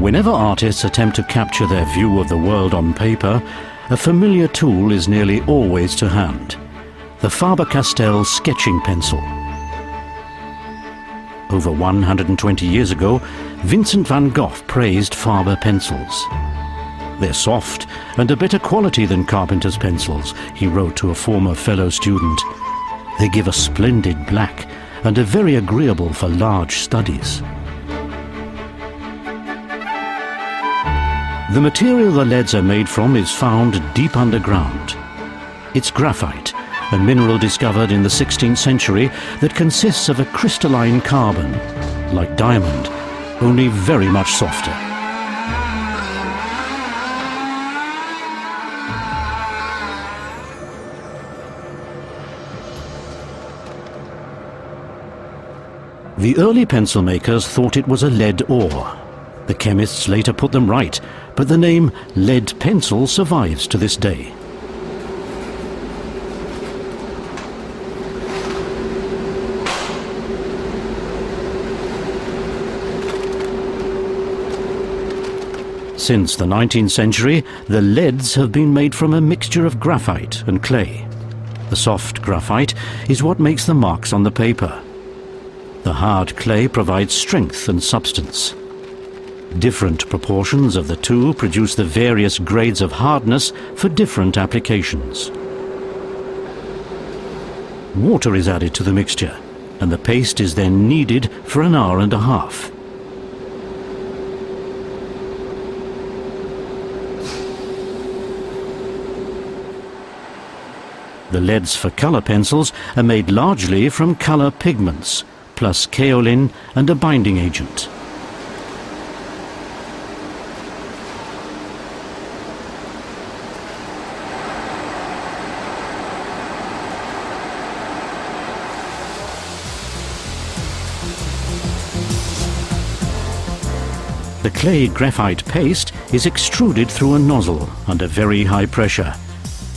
Whenever artists attempt to capture their view of the world on paper, a familiar tool is nearly always to hand: the Faber-Castell sketching pencil. Over 120 years ago, Vincent van Gogh praised Faber pencils. "They're soft and a better quality than carpenter's pencils," he wrote to a former fellow student. "They give a splendid black and are very agreeable for large studies." The material the leads are made from is found deep underground. It's graphite, a mineral discovered in the 16th century that consists of a crystalline carbon, like diamond, only very much softer. The early pencil makers thought it was a lead ore. The chemists later put them right, but the name lead pencil survives to this day. Since the 19th century, the leads have been made from a mixture of graphite and clay. The soft graphite is what makes the marks on the paper. The hard clay provides strength and substance. Different proportions of the two produce the various grades of hardness for different applications. Water is added to the mixture, and the paste is then kneaded for an hour and a half. The leads for colour pencils are made largely from colour pigments, plus kaolin and a binding agent. The clay graphite paste is extruded through a nozzle under very high pressure,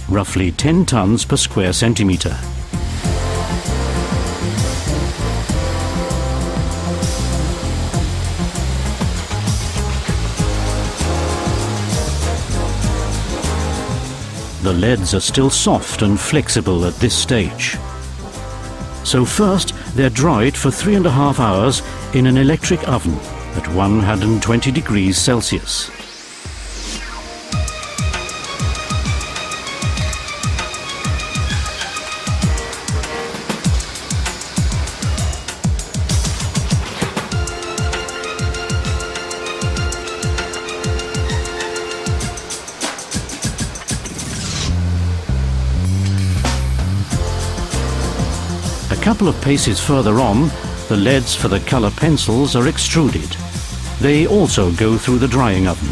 roughly 10 tons per square centimetre. The leads are still soft and flexible at this stage. So first they're dried for 3.5 hours in an electric oven at 120 degrees Celsius. A couple of paces further on, the leads for the colour pencils are extruded. They also go through the drying oven.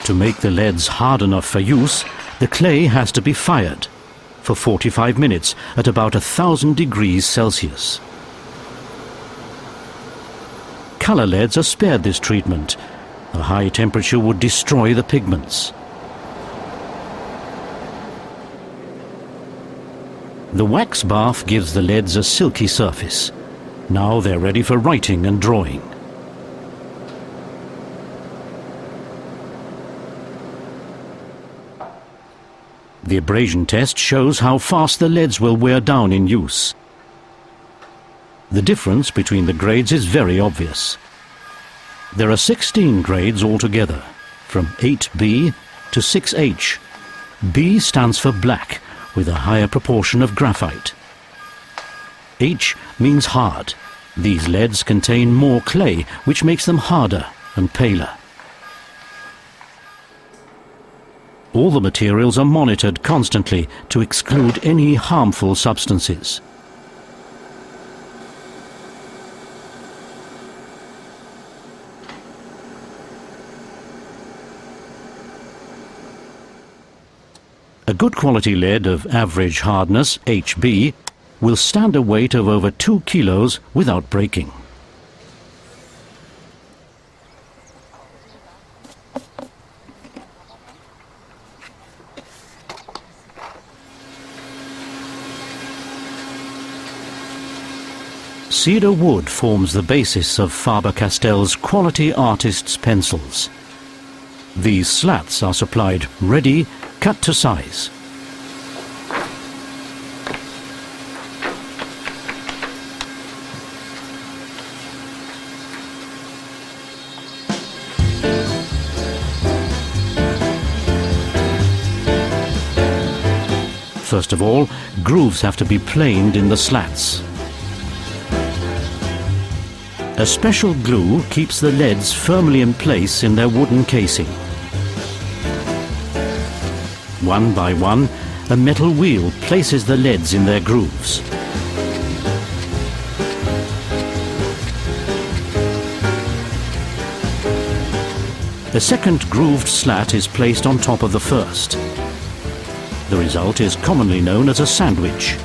To make the leads hard enough for use, the clay has to be fired for 45 minutes at about 1,000 degrees Celsius. Colour leads are spared this treatment. A high temperature would destroy the pigments. The wax bath gives the leads a silky surface. Now they're ready for writing and drawing. The abrasion test shows how fast the leads will wear down in use. The difference between the grades is very obvious. There are 16 grades altogether, from 8B to 6H. B stands for black, with a higher proportion of graphite. H means hard. These leads contain more clay, which makes them harder and paler. All the materials are monitored constantly to exclude any harmful substances. A good quality lead of average hardness, HB, will stand a weight of over 2 kilos without breaking. Cedar wood forms the basis of Faber-Castell's quality artist's pencils. These slats are supplied ready, cut to size. First of all, grooves have to be planed in the slats. A special glue keeps the leads firmly in place in their wooden casing. One by one, a metal wheel places the leads in their grooves. The second grooved slat is placed on top of the first. The result is commonly known as a sandwich.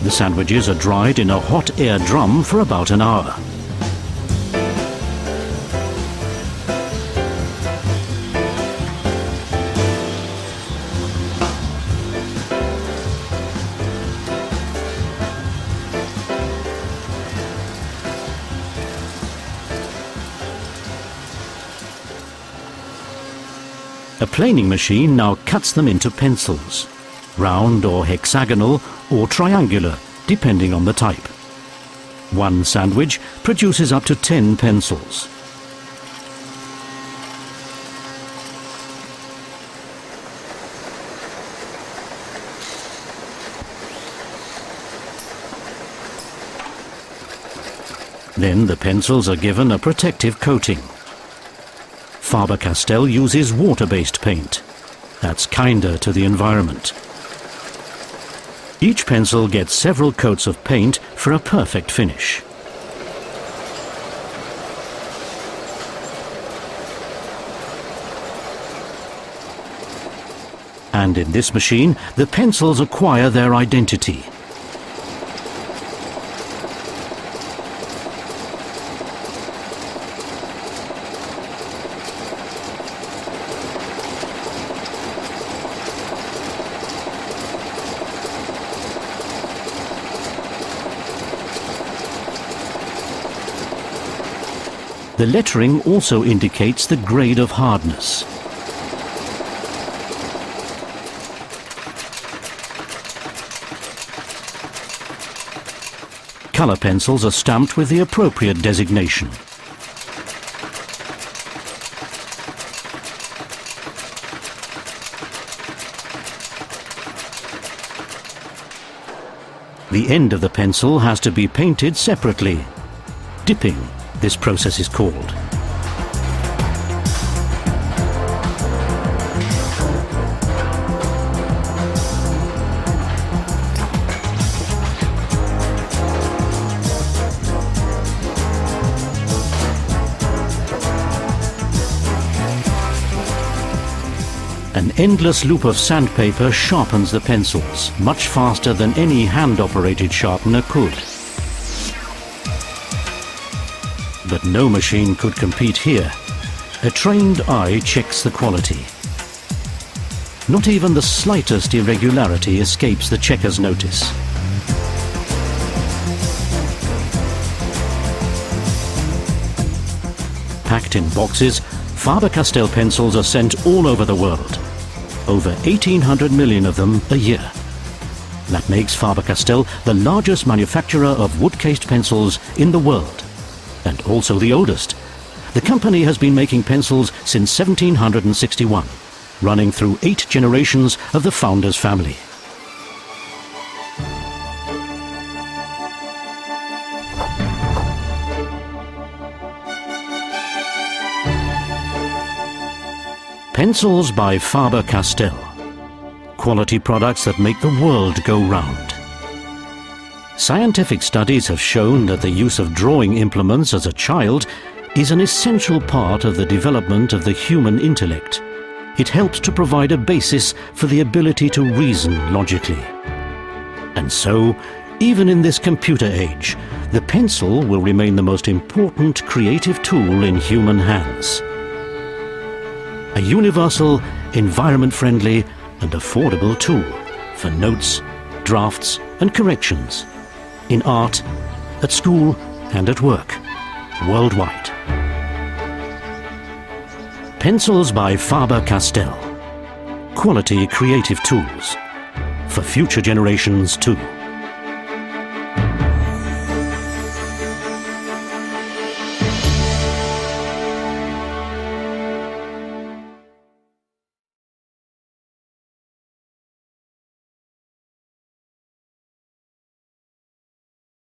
The sandwiches are dried in a hot air drum for about an hour. A planing machine now cuts them into pencils, round or hexagonal or triangular, depending on the type. One sandwich produces up to 10 pencils. Then the pencils are given a protective coating. Faber-Castell uses water-based paint. That's kinder to the environment. Each pencil gets several coats of paint for a perfect finish. And in this machine, the pencils acquire their identity. The lettering also indicates the grade of hardness. Colour pencils are stamped with the appropriate designation. The end of the pencil has to be painted separately. Dipping, this process is called. An endless loop of sandpaper sharpens the pencils, much faster than any hand-operated sharpener could. But no machine could compete here. A trained eye checks the quality. Not even the slightest irregularity escapes the checker's notice. Packed in boxes, Faber-Castell pencils are sent all over the world. Over 1,800 million of them a year. That makes Faber-Castell the largest manufacturer of wood-cased pencils in the world. And also the oldest. The company has been making pencils since 1761, running through 8 generations of the founder's family. Pencils by Faber-Castell. Quality products that make the world go round. Scientific studies have shown that the use of drawing implements as a child is an essential part of the development of the human intellect It helps to provide a basis for the ability to reason logically. And so, even in this computer age, the pencil will remain the most important creative tool in human hands. A universal, environment-friendly and affordable tool for notes, drafts and corrections in art, at school and at work, worldwide. Pencils by Faber-Castell. Quality creative tools for future generations too.